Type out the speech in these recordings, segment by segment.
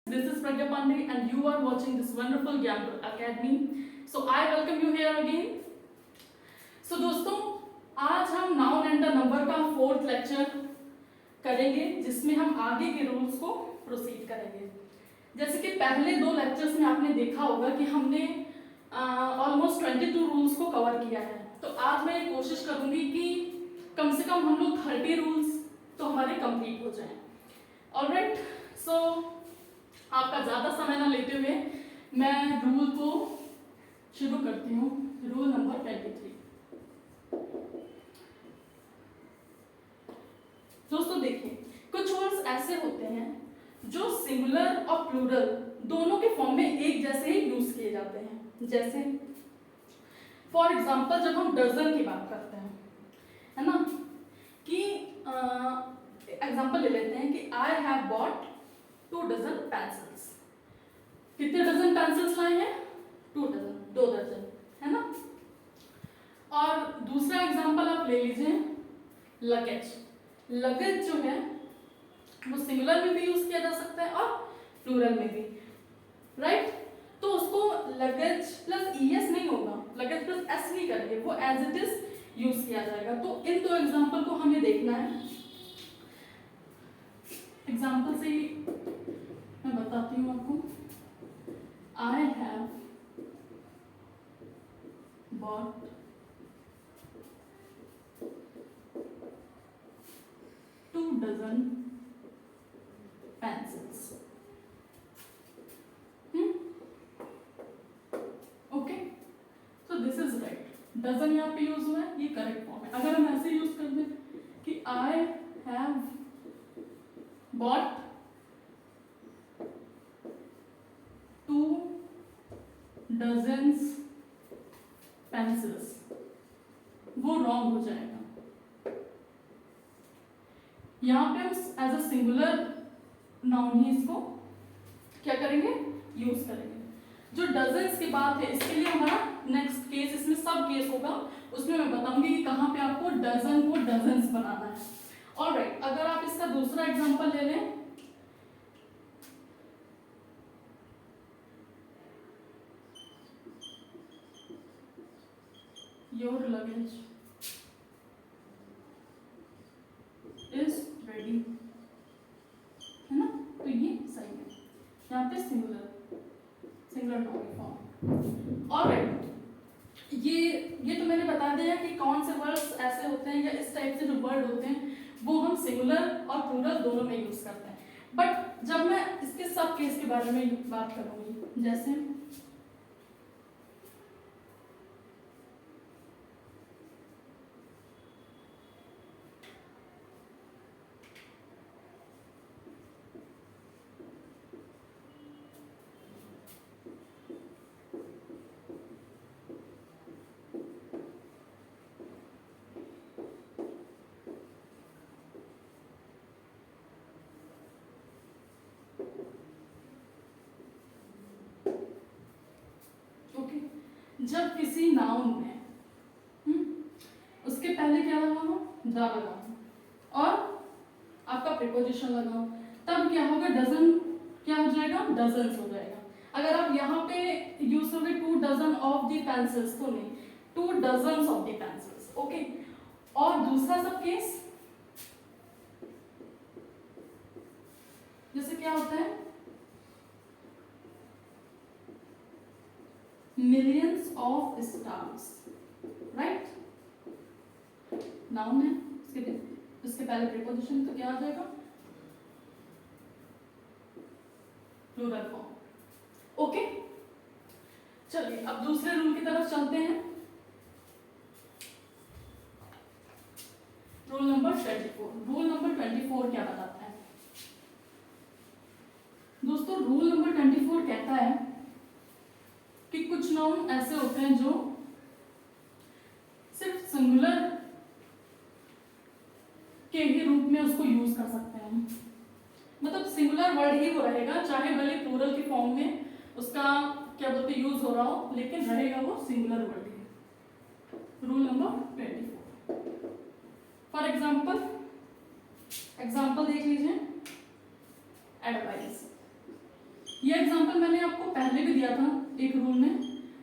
This is Pragya Pandey and you are watching this wonderful Gyan Academy. So I welcome you here again. So दोस्तों आज हम noun and the number का fourth lecture करेंगे जिसमें हम आगे के रूल्स को प्रोसीड करेंगे। जैसे कि पहले दो लेक्चर्स में आपने देखा होगा कि हमने ऑलमोस्ट 22 रूल्स को कवर किया है। तो आज मैं ये कोशिश करूंगी कि कम से कम हम लोग 30 रूल्स तो हमारे कंप्लीट हो जाएं। ऑलराइट, सो आपका ज़्यादा समय ना लेते हुए मैं रूल को शुरू करती हूँ। Rule number 23। दोस्तों देखिए, कुछ वर्ड्स ऐसे होते हैं जो सिंगुलर और प्लूरल दोनों के फॉर्म में एक जैसे ही यूज किए जाते हैं। जैसे फॉर एग्जांपल जब हम डजन की बात करते हैं, है ना, कि एग्जांपल ले लेते हैं कि I have bought 2 dozen pencils. कितने डजन पेंसिल्स लाए हैं? 2 डजन, 2 दर्जन, है ना। और दूसरा एग्जांपल आप ले लीजिए लगेज। लगेज जो है वो सिंगुलर में भी यूज किया जा सकता है और प्लूरल में भी, राइट। तो उसको लगेज प्लस ईएस नहीं होगा, लगेज प्लस एस नहीं करेंगे, वो एज इट इज यूज किया जाएगा। तो इन दो एग्जांपल को हमें देखना है। एग्जांपल से मैं बताती हूँ आपको। I have bought 2 dozen pencils. Okay, so this is right. Dozen यहाँ पे यूज हुआ है, ये करेक्ट फॉर्म है। अगर हम ऐसे यूज कर दें कि I have bought 2 dozens pencils, वो रॉन्ग हो जाएगा। यहाँ पे हम एज अ सिंगुलर नाउन ही इसको क्या करेंगे, यूज करेंगे। जो डजन्स की बात है इसके लिए हमारा नेक्स्ट केस, इसमें सब केस होगा, उसमें मैं बताऊंगी कि कहाँ पे आपको डजन को डजन्स बनाना है। ऑलराइट, अगर आप इसका दूसरा एग्जांपल ले लें, योर लगेज इज रेडी, है ना। तो ये सही है, यहाँ पे सिंगुलर नाउन फॉर्म। ऑलराइट, ये तो मैंने बता दिया कि कौन से वर्ड्स ऐसे होते हैं या इस टाइप से जो वर्ड होते हैं वो हम सिंगुलर और प्लूरल दोनों में यूज करते हैं। बट जब मैं इसके सब केस के बारे में बात करूंगी, जैसे जब किसी नाउन में उसके पहले क्या लगाओ, द लगाओ और आपका प्रीपोजिशन लगाओ, तब क्या होगा, डजन क्या हो जाएगा, डजन्स हो जाएगा। अगर आप यहाँ पे यूज करोगे 2 डजन ऑफ द पेंसिल्स, तो नहीं, 2 dozens of the pencils. Okay, और दूसरा सब केस जैसे क्या होता है, millions of stars, right. Noun है, उसके पहले प्रीपोजिशन, तो क्या आ जाएगा, प्लूरल फॉर्म। ओके, चलिए अब दूसरे रूल की तरफ चलते हैं। Rule number 24। रूल नंबर 24 क्या बताता है दोस्तों? रूल नंबर 24 कहता है कि कुछ नाउन ऐसे होते हैं जो सिर्फ सिंगुलर के ही रूप में उसको यूज कर सकते हैं। मतलब सिंगुलर वर्ड ही वो रहेगा, चाहे भले प्लूरल की फॉर्म में उसका क्या बोलते यूज हो रहा हो, लेकिन रहेगा वो singular word he. Rule number 24। For example देख लीजिए, एडवाइस। ये एग्जांपल मैंने आपको पहले भी दिया था एक रूल में,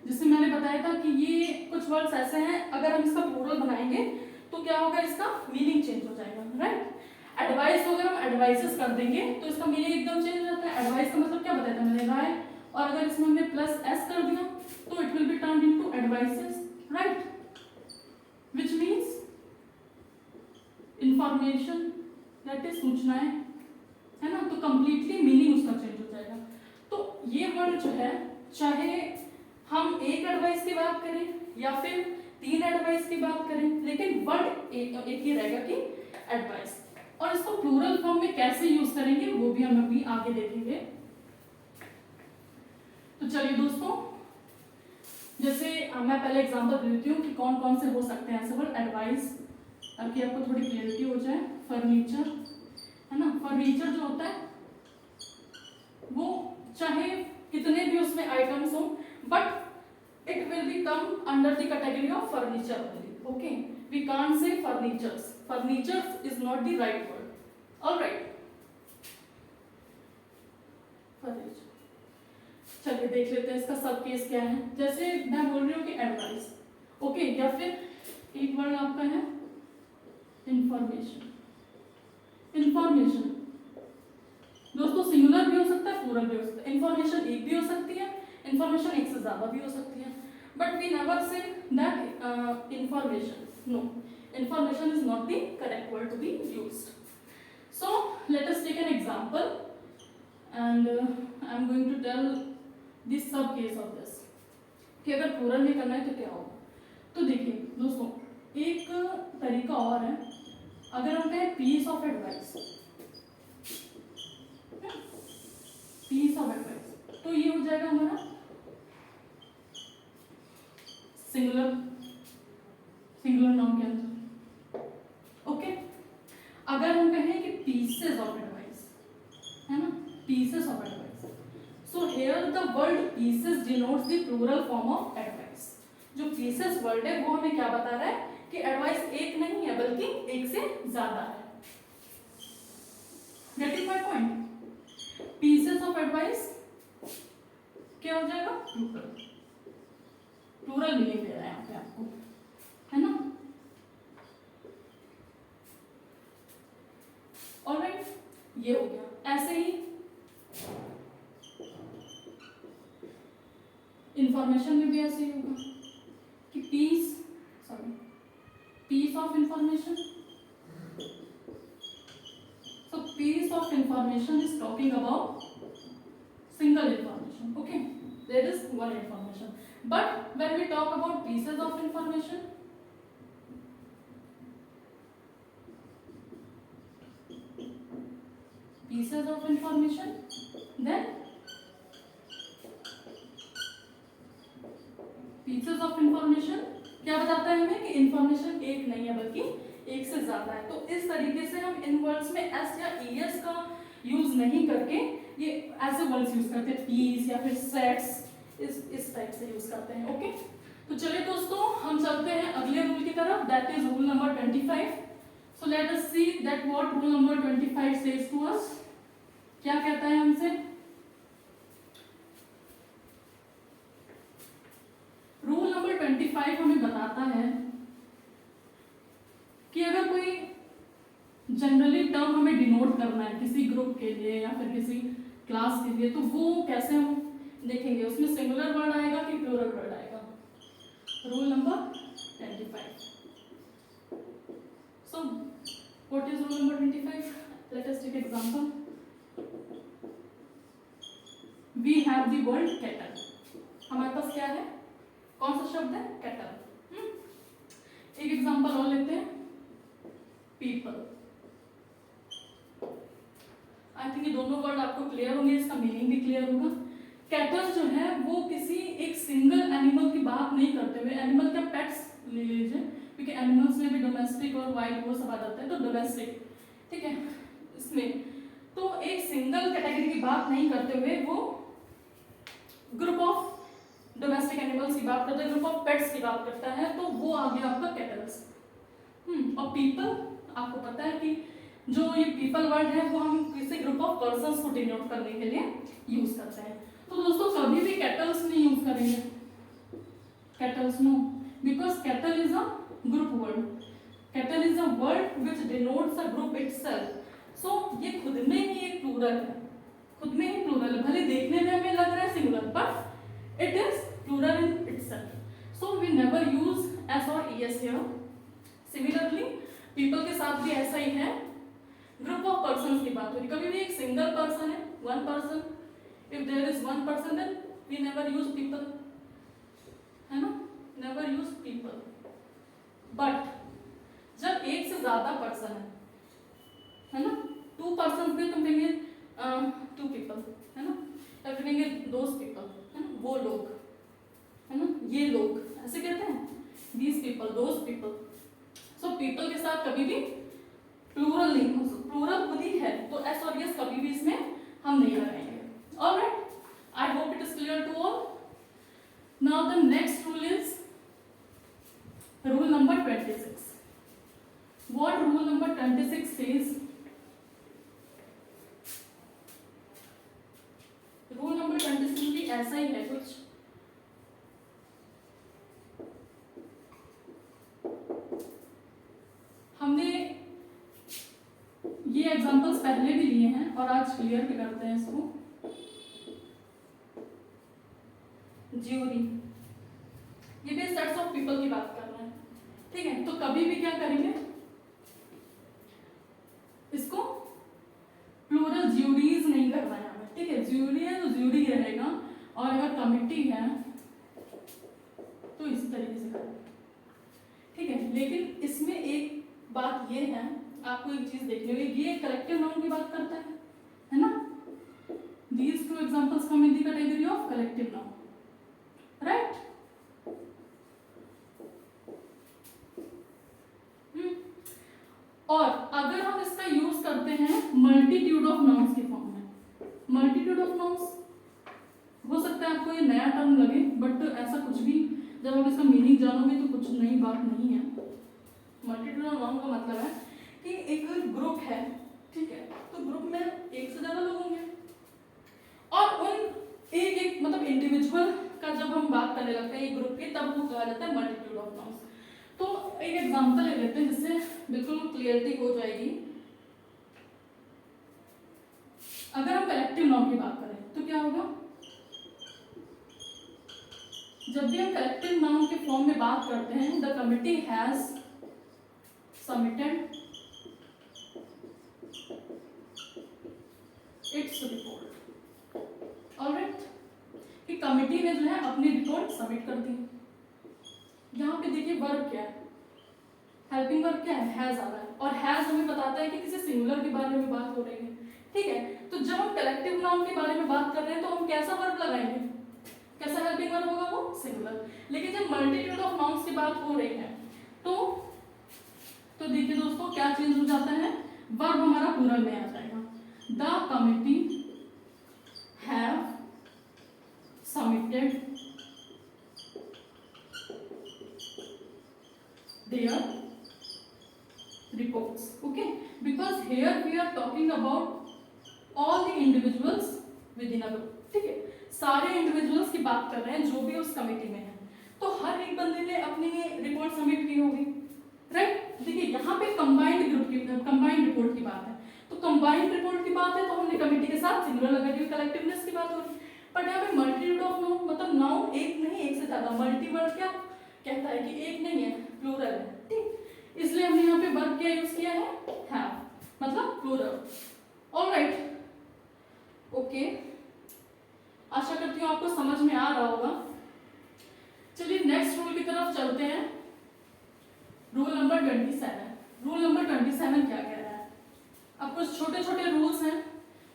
जिसमें मैंने बताया था कि ये कुछ वर्ड्स ऐसे हैं, अगर हम इसका प्लूरल बनाएंगे तो क्या होगा, इसका मीनिंग चेंज हो जाएगा, राइट। एडवाइस को अगर हम एडवाइसेस कर देंगे तो इसका मीनिंग एकदम चेंज हो जाता है। एडवाइस का मतलब क्या बताया था मैंने, राय, और अगर इसमें हमने प्लस एस कर दिया तो it will B turned into advices, right, which means information, that is सूचनाएं, है ना। तो कंप्लीटली मीनिंग उसका चेंज हो जाएगा। तो ये वर्ड जो है, चाहे हम एक एडवाइस की बात करें या फिर 3 एडवाइस की बात करें, लेकिन वर्ड एक ही रहेगा कि एडवाइस। और इसको प्लूरल फॉर्म में कैसे यूज करेंगे वो भी हम अभी आगे देखेंगे। तो चलिए दोस्तों, जैसे मैं पहले एग्जांपल देती हूँ कि कौन कौन से हो सकते हैं ऐसे वर्ड एडवाइस, ताकि आपको थोड़ी क्लियरिटी हो जाए। फर्नीचर, है ना, फर्नीचर जो होता है वो चाहे कितने भी उसमें आइटम्स हो, but it will be come under the category of furniture only, okay. We can't say furnitures, furnitures is not the right word, alright. Furniture, चलिए देख लेते हैं इसका सब केस क्या है। जैसे मैं बोल रही हूँ कि एडवाइस, ओके, या फिर एक वर्ड आपका है इंफॉर्मेशन। इंफॉर्मेशन दोस्तों सिंगुलर भी हो सकता है, प्लूरल भी हो सकता है। इंफॉर्मेशन एक भी हो सकती है, इंफॉर्मेशन एक से ज्यादा भी हो सकती है, but we never say that information, no, information is not the correct word to be used. So let us take an example and I am going to tell this sub case of this, कि अगर plural में करना है तो क्या होगा। तो देखिए दोस्तों, एक तरीका और है, अगर हम कहें piece of advice, piece of advice, तो ये हो जाएगा हमारा सिंगुलर, सिंगुलर नाउन के अंदर, ओके। अगर हम कहें कि पीसेस ऑफ एडवाइस, है ना, pieces of advice, so here the word pieces denotes the plural form of advice. जो पीसेस वर्ड है वो हमें क्या बता रहा है कि एडवाइस एक नहीं है बल्कि एक से ज्यादा है। Getting my point? Pieces of advice क्या हो जाएगा, प्लूरल, प्लूरल मीनिंग दे रहा है यहाँ पे आपको, है ना। ऑलराइट, ये हो गया। ऐसे ही इंफॉर्मेशन में भी ऐसे ही होगा कि piece of information. So piece of information is talking about single information, okay, there is one information, but when we talk about pieces of information, then pieces of information क्या बताता है हमें कि इंफॉर्मेशन एक नहीं है बल्कि एक से ज्यादा है। तो इस तरीके से हम इन वर्ड्स में एस या ईएस का यूज नहीं करके ये ऐसे वर्ड्स यूज करते हैं, पीस या फिर सेट्स, इस टाइप से यूज करते हैं, ओके। तो चलिए दोस्तों, हम चलते हैं अगले रूल की तरफ, that is rule number 25। So let us see that what rule number 25 says to us. क्या कहता है हमसे? रूल नंबर 25 हमें बताता है कि अगर कोई जनरली टर्म हमें डिनोट करना है किसी ग्रुप के लिए या फिर किसी क्लास के लिए, तो वो कैसे हम देखेंगे, उसमें सिंगुलर वर्ड आएगा कि प्लूरल वर्ड आएगा। Rule number 25। So what is rule number 25? Let us take example. We have the word cattle. हमारे पास क्या है, कौन सा शब्द है, कैटल। एक एग्जांपल और लेते हैं, पीपल। आई थिंक ये दोनों वर्ड आपको क्लियर होंगे, इसका मीनिंग भी क्लियर होगा। कैटल जो है वो किसी एक सिंगल एनिमल की बात नहीं करते हुए, एनिमल का पेट्स ले लीजिए, क्योंकि एनिमल्स में भी डोमेस्टिक और वाइल्ड वो सब आ जाता है, तो डोमेस्टिक, ठीक है। इसमें तो एक सिंगल कैटेगरी की बात नहीं करते हुए वो ग्रुप ऑफ डोमेस्टिक एनिमल्स की बात करता है, ग्रुप ऑफ पेट्स की बात करता है, तो वो आ गया आपका कैटल्स। और पीपल, आपको पता है कि जो ये पीपल वर्ड है वो हम किसी ग्रुप ऑफ पर्सन्स को डिनोट करने के लिए यूज करते हैं। तो दोस्तों कभी भी कैटल्स नहीं यूज करेंगे, cattles no, because cattle is a group word, cattle is a word which denotes a group itself. So ये खुद में ही एक प्लूरल है, खुद में ही प्लूरल है, भले देखने में हमें लग रहा है singular but it is plural in itself. So we never use S और ईएस हियर। सिमिलरली पीपल के साथ भी ऐसा ही है, ग्रुप ऑफ पर्सन्स की बात हो रही, कभी भी एक सिंगल पर्सन है, one person, if there is one person then we never use people, है ना, नेवर यूज पीपल। बट जब एक से ज्यादा पर्सन है ना, टू पर्सन भी तुम कहेंगे टू पीपल, है ना, या फिर कहेंगे दोज पीपल, है ना, वो लोग, है ना, ये लोग, ऐसे कहते हैं, these people, those people. So people के साथ कभी भी प्लूरल नहीं हो सकता, प्लूरल खुद ही है, तो एस और यस कभी भी इसमें हम नहीं लगाएंगे। Alright, I hope it is clear to all. Now the next rule is rule number 26. What rule number 26 says? Rule number 26 भी ऐसा ही है कुछ, हमने ये एग्जांपल्स पहले भी लिए हैं और आज क्लियर भी करते हैं इसको। ज्यूरी, ये भी सेट्स ऑफ पीपल की बात कर रहे हैं, ठीक है। तो कभी भी क्या करेंगे, इसको प्लूरल ज्यूरीज नहीं करना है हमें, ठीक है। ज्यूरी है तो ज्यूरी रहेगा, और अगर कमिटी है तो इसी तरीके से करेंगे, ठीक है। लेकिन इसमें एक बात ये है, आपको एक चीज देखनी होगी, ये कलेक्टिव नाउन की बात करता है ना। These two examples come in the category of collective noun, right. और अगर हम इसका यूज करते हैं मल्टीट्यूड ऑफ नाउन्स के फॉर्म में, मल्टीट्यूड ऑफ नाउन्स, हो सकता है आपको ये नया टर्म लगे, बट ऐसा कुछ भी, जब आप इसका मीनिंग जानोगे तो कुछ नई बात नहीं है। मल्टीट्यूड ऑफ नाउन का मतलब है कि एक ग्रुप है, ठीक है, तो ग्रुप में एक से ज्यादा लोग होंगे, और उन एक एक मतलब इंडिविजुअल का जब हम बात करने लगते हैं एक ग्रुप की, तब वो कहा जाता है मल्टीट्यूड ऑफ नाउन्स। तो एक एग्जांपल ले लेते हैं जिससे बिल्कुल क्लियरिटी हो जाएगी। अगर हम कलेक्टिव नाउन की बात करें तो क्या होगा, जब भी हम कलेक्टिव नाउन के फॉर्म में बात करते हैं, the committee has submitted its report, alright, कि कमिटी ने जो है अपनी रिपोर्ट सबमिट कर दी। यहाँ पे देखिए वर्ब क्या है, हेल्पिंग वर्ब क्या है, हैज आ रहा है, और हैज हमें बताता है कि किसी सिंगुलर के बारे में बात हो रही है, ठीक है। तो जब हम कलेक्टिव नाउन के बारे में बात कर रहे हैं तो हम कैसा वर्ब लगाएंगे, कैसा हेल्पिंग वर्ब होगा, वो सिंगुलर। लेकिन जब मल्टीट्यूड ऑफ नाउन्स की बात हो रही है तो देखिए दोस्तों क्या चेंज हो जाता है, वर्ब हमारा प्लूरल में आ जाएगा। The committee have submitted their reports, okay, because here we are talking about all the individuals within a group, ठीक है, सारे इंडिविजुअल्स की बात कर रहे हैं जो भी उस कमेटी में है, तो हर एक बंदे ने अपनी रिपोर्ट सबमिट की होगी, राइट। देखिए यहाँ पे कंबाइंड ग्रुप की, कंबाइंड रिपोर्ट की बात है, तो कंबाइंड रिपोर्ट की बात है तो हमने कमेटी के साथ सिंगुलर लगा दी, कलेक्टिवनेस की बात हो रही है। बट यहाँ पे मल्टीट्यूड ऑफ नाउन मतलब नाउन एक नहीं एक से ज्यादा, मल्टी वर्ड क्या कहता है कि एक नहीं है, प्लूरल है, ठीक, इसलिए हमने यहाँ पे वर्ब क्या यूज किया है, हैव, मतलब प्लूरल, ऑलराइट, ओके। आशा करती हूँ आपको समझ में आ रहा होगा। चलिए नेक्स्ट रूल की तरफ चलते हैं, रूल नंबर 27। रूल नंबर 27 क्या कह रहा है, अब कुछ छोटे छोटे रूल्स हैं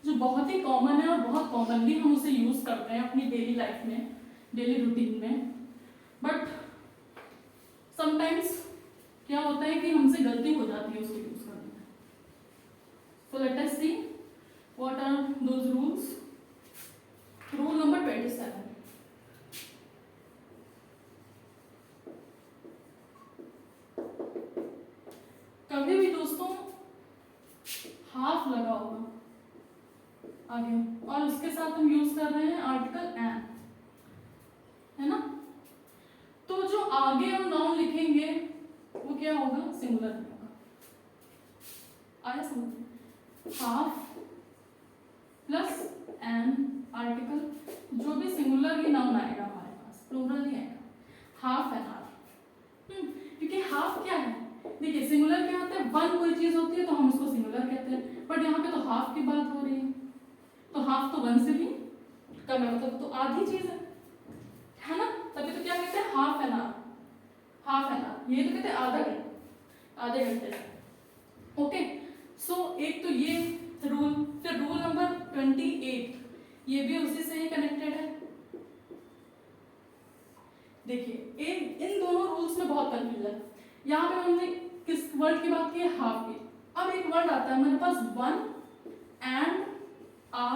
जो बहुत ही कॉमन है और बहुत कॉमनली हम उसे यूज करते हैं अपनी डेली लाइफ में, डेली रूटीन में, बट समटाइम्स क्या होता है कि हमसे गलती हो जाती है उसको यूज करने में। So let us see what are those rules. Rule number 27, कभी भी दोस्तों साथ हम यूज कर रहे हैं आर्टिकल एन, है ना। तो जो आगे हम नाउन लिखेंगे वो क्या होगा, सिंगुलर होगा। आया समझ में? हाफ प्लस एन आर्टिकल, जो भी सिंगुलर ही नाउन आएगा हमारे पास, प्लूरल ही आएगा, हाफ एन आर। क्योंकि हाफ क्या है, देखिए सिंगुलर क्या होता है, वन कोई चीज होती है तो हम उसको सिंगुलर कहते हैं, बट यहाँ पे तो हाफ की बात हो रही है, तो हाफ तो वन से भी कम है, मतलब तो आधी चीज है ना, तभी तो क्या कहते हैं half an hour, half an hour, ये तो कहते हैं आधा घंटा, आधे घंटे से। ओके, सो एक तो ये रूल, फिर रूल नंबर 28, ये भी उसी से ही कनेक्टेड है। देखिए इन दोनों रूल्स में बहुत कंफ्यूजन है। यहाँ पे हमने किस वर्ड की बात की है, हाफ की। अब एक वर्ड आता है मेरे पास, वन एंड आ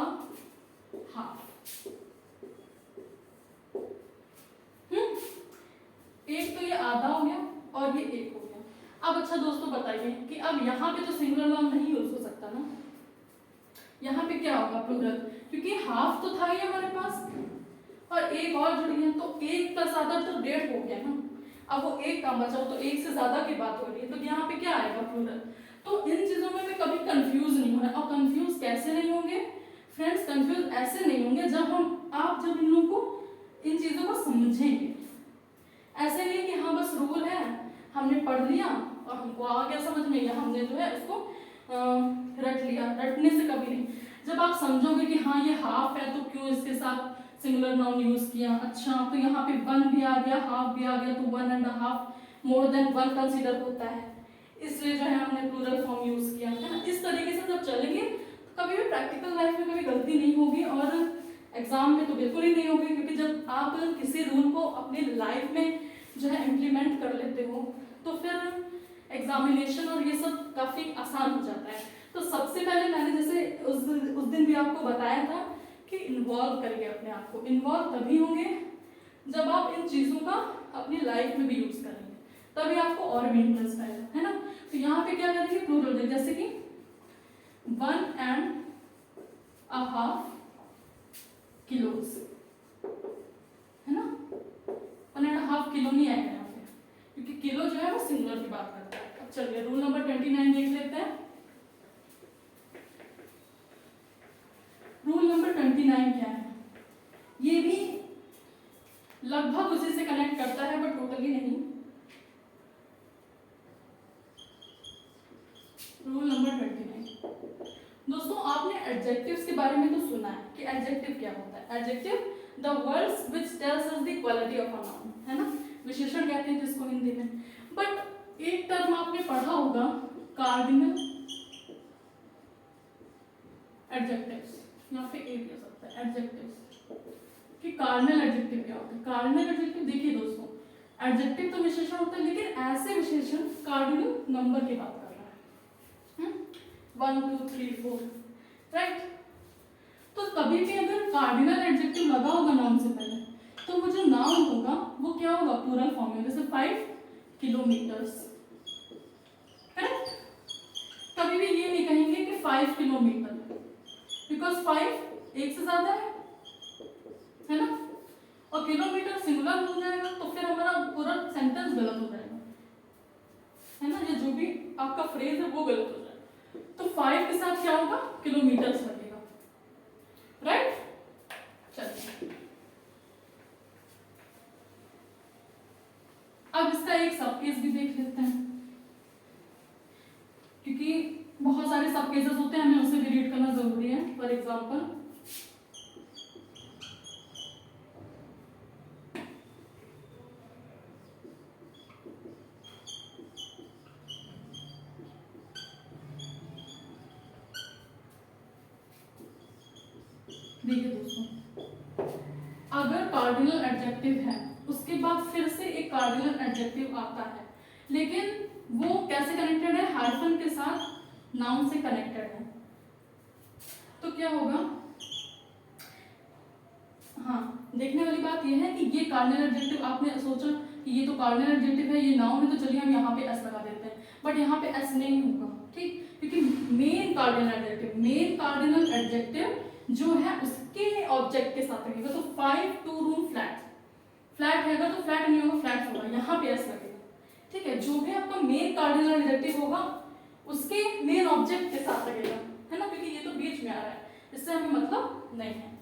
हाफ। एक तो ये आधा हो गया और ये एक हो गया। अब अच्छा दोस्तों बताइए कि अब यहाँ पे तो सिंगुलर नाउन नहीं यूज हो सकता ना, यहाँ पे क्या होगा, प्लूरल, क्योंकि हाफ तो था ही हमारे पास और एक और जुड़ी है, तो एक प्लस आधा तो 1.5 हो गया ना। अब वो एक काम बचा, तो एक से ज्यादा की बात हो रही है, तो यहाँ पे क्या आएगा, प्लूरल। तो इन चीजों में कभी कंफ्यूज नहीं होना। और कंफ्यूज कैसे नहीं होंगे फ्रेंड्स, कंफ्यूज ऐसे नहीं होंगे जब जब इन लोगों को इन चीजों को समझेंगे। ऐसे नहीं कि हाँ बस रूल है हमने पढ़ लिया और हमको आ गया समझ में, या हमने जो है उसको रट लिया, रटने से कभी नहीं। जब आप समझोगे कि हाँ ये हाफ है तो क्यों इसके साथ सिंगुलर नाउन यूज किया, अच्छा तो यहाँ पे वन भी आ गया, हाफ भी आ गया, तो one and half more than one consider होता है, इसलिए जो है हमने प्लूरल फॉर्म यूज किया, है ना। इस तरीके से जब चलेंगे तो कभी भी प्रैक्टिकल लाइफ में कभी गलती नहीं होगी और एग्जाम में तो बिल्कुल ही नहीं होगी, क्योंकि जब आप किसी रूल को अपनी लाइफ में जो है इम्प्लीमेंट कर लेते हो तो फिर एग्जामिनेशन और ये सब काफी आसान हो जाता है। तो सबसे पहले मैंने जैसे उस दिन भी आपको बताया था कि इन्वॉल्व करिए अपने आप को। इन्वॉल्व तभी होंगे जब आप इन चीजों का अपनी लाइफ में भी यूज करेंगे, तभी आपको और भी इंटरेस्ट आएगा, है ना। तो यहाँ पे क्या करेंगे, प्लूरल, जैसे कि 1 1/2 किलोस, है ना। 1 1/2 किलो नहीं आएगा यहाँ पे, क्योंकि किलो जो है वो सिंगुलर की बात करता है। अब चलिए रूल नंबर 29 देख लेते हैं। रूल नंबर 29 क्या है, ये भी लगभग उसी से कनेक्ट करता है बट टोटली नहीं। रूल नंबर 29 दोस्तों, आपने एडजेक्टिव्स के बारे में तो सुना है कि एडजेक्टिव क्या होता है। Adjective the words which tells us the quality of a noun, है ना, विशेषण कहते हैं जिसको हिंदी में। बट एक टर्म आपने पढ़ा होगा, कार्डिनल एडजेक्टिव्स, यहाँ पे एक हो सकता है एडजेक्टिव्स, कि कार्डिनल एडजेक्टिव क्या होता है। कार्डिनल एडजेक्टिव देखिए दोस्तों, एडजेक्टिव तो विशेषण होता है, लेकिन ऐसे विशेषण कार्डिनल नंबर की बात कर रहा है, 1 2 3 4, राइट। तो कभी भी अगर कार्डिनल एडजेक्टिव लगा होगा नाउन से पहले, तो वो जो नाउन होगा वो क्या होगा, प्लूरल फॉर्म में, जैसे 5 किलोमीटर्स, करेक्ट। कभी भी ये नहीं कहेंगे कि 5 किलोमीटर, बिकॉज 5 एक से ज्यादा है ना, और किलोमीटर सिंगुलर हो जाएगा तो फिर हमारा पूरा सेंटेंस गलत हो जाएगा, है ना, ये जो भी आपका फ्रेज है वो गलत हो जाएगा। तो 5 के साथ क्या होगा, किलोमीटर्स लगेगा, राइट। चलिए अब इसका एक सब केस भी देख लेते हैं, क्योंकि बहुत सारे सब केसेस होते हैं, हमें उसे भी रीड करना जरूरी है। फॉर एग्जाम्पल देखिए दोस्तों, अगर कार्डिनल एडजेक्टिव है उसके बाद फिर से एक कार्डिनल एडजेक्टिव आता है, लेकिन वो कैसे कनेक्टेड है, हाइफन के साथ नाउन से कनेक्टेड है, तो क्या होगा, हाँ देखने वाली बात यह है कि ये कार्डिनल एडजेक्टिव, आपने सोचा कि ये तो कार्डिनल एडजेक्टिव है, ये नाउन है, तो चलिए हम यहाँ पे एस लगा देते हैं, बट यहाँ पे एस नहीं होगा, ठीक, क्योंकि मेन कार्डिनल एडजेक्टिव जो है उसके ऑब्जेक्ट के साथ लगेगा। तो 5 2 रूम फ्लैट, फ्लैट रहेगा तो फ्लैट नहीं होगा, फ्लैट होगा, यहाँ पे एस लगेगा। ठीक है, जो भी आपका मेन कार्डिनल एडजेक्टिव होगा उसके मेन ऑब्जेक्ट के साथ लगेगा, है ना, क्योंकि ये तो बीच में आ रहा है, इससे हमें मतलब नहीं है।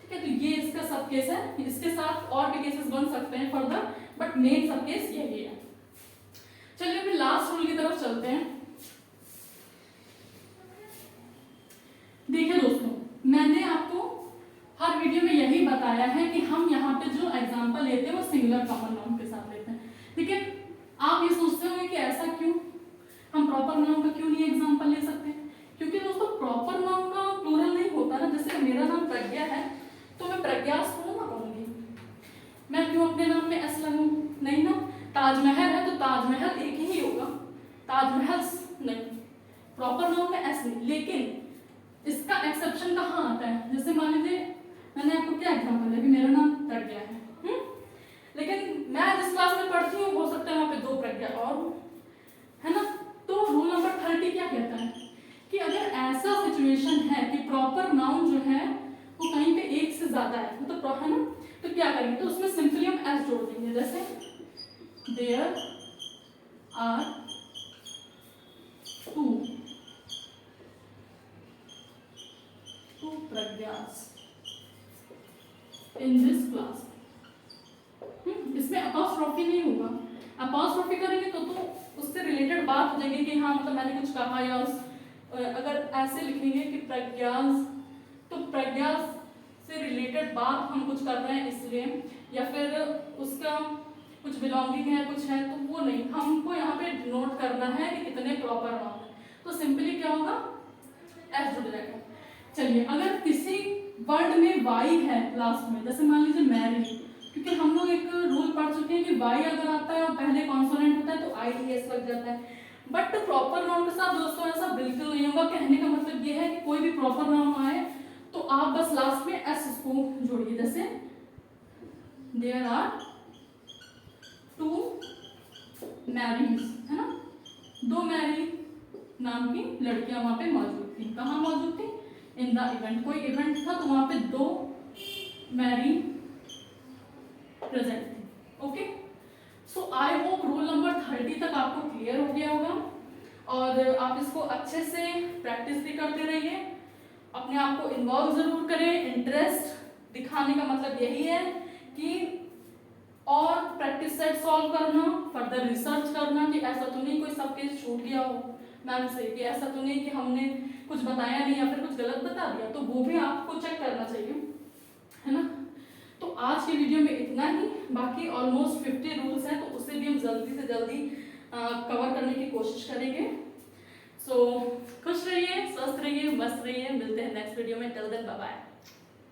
ठीक है, तो ये इसका सब केस है। इसके साथ और भी केसेस बन सकते हैं फर्दर, बट मेन सब केस यही है। चलिए फिर लास्ट रूल की तरफ चलते हैं। देखिए दोस्तों, मैंने आपको हर वीडियो में यही बताया है कि हम यहाँ पे जो एग्जांपल लेते हैं वो सिंगुलर कॉमन नाउन के साथ लेते हैं। ठीक है, आप ये सोचते होंगे कि ऐसा क्यों, हम प्रॉपर नाउन का क्यों नहीं एग्जांपल ले सकते? क्योंकि दोस्तों प्रॉपर नाउन का प्लूरल नहीं होता ना। जैसे मेरा नाम प्रज्ञा है तो मैं प्रज्ञास थोड़ा ना कहूंगी, मैं क्यों अपने नाम में एस लगाऊं? नहीं ना। ताजमहल है तो ताजमहल एक ही होगा, ताजमहल नहीं, प्रॉपर नाउन में एस नहीं। लेकिन इसका एक्सेप्शन कहाँ आता है? जैसे मान लीजिए मैंने आपको क्या एग्जांपल दिया कि मेरा नाम प्रज्ञा है, लेकिन मैं जिस क्लास में पढ़ती हूँ हो सकता है वहाँ पे 2 प्रज्ञा और हो, है ना। तो रूल नंबर 30 क्या कहता है कि अगर ऐसा सिचुएशन है कि प्रॉपर नाउन जो है वो कहीं पे एक से ज्यादा है, मतलब है ना, तो क्या करेंगे? तो उसमें सिंपली हम एस जोड़ देंगे। जैसे there are 2 Pragyas in this class. इसमें अपॉस्ट्रोफी नहीं होगा। अपॉस्ट्रोफी करेंगे तो उससे रिलेटेड बात हो जाएगी कि हाँ मतलब मैंने कुछ कहा, या उस अगर ऐसे लिखेंगे कि प्रज्ञास, तो प्रज्ञास से रिलेटेड बात हम कुछ कर रहे हैं इसलिए, या फिर उसका कुछ बिलोंगिंग है, कुछ है, तो वो नहीं, हमको यहाँ पे नोट करना है कि कितने प्रॉपर नाउन है। तो सिंपली क्या होगा, एस जुड़ जाएगा। चलिए, अगर किसी वर्ड में वाई है लास्ट में, जैसे मान लीजिए मैरी, क्योंकि हम लोग एक रूल पढ़ चुके हैं कि वाई अगर आता है और पहले कॉन्सोनेंट होता है तो आई ई एस लग जाता है। बट प्रॉपर नाउन के साथ दोस्तों ऐसा बिल्कुल नहीं होगा। कहने का मतलब ये है कि कोई भी प्रॉपर नाउन आए तो आप बस लास्ट में एस को जोड़िए। जैसे देयर आर 2 मैरीज, है ना, 2 मैरी नाम की लड़कियां वहां पे मौजूद थी। कहाँ मौजूद थी? इन द इवेंट, कोई इवेंट था तो वहां पे 2 मैरी प्रेजेंट थी। Okay, so I hope rule number 30 तक आपको क्लियर हो गया होगा, और आप इसको अच्छे से प्रैक्टिस भी करते रहिए, अपने आप को इन्वॉल्व जरूर करें। इंटरेस्ट दिखाने का मतलब यही है कि और प्रैक्टिस सेट सॉल्व करना, फर्दर रिसर्च करना कि ऐसा तो नहीं कोई सब केस छूट गया हो मैम से, कि ऐसा तो नहीं कि हमने कुछ बताया नहीं या फिर कुछ गलत बता दिया, तो वो भी आपको चेक करना चाहिए, है ना। तो आज की वीडियो में इतना ही, बाकी ऑलमोस्ट 50 रूल्स हैं तो उसे भी हम जल्दी से जल्दी कवर करने की कोशिश करेंगे। सो खुश रहिए, स्वस्थ रहिए, मस्त रहिए, मिलते हैं नेक्स्ट वीडियो में। Till then bye bye.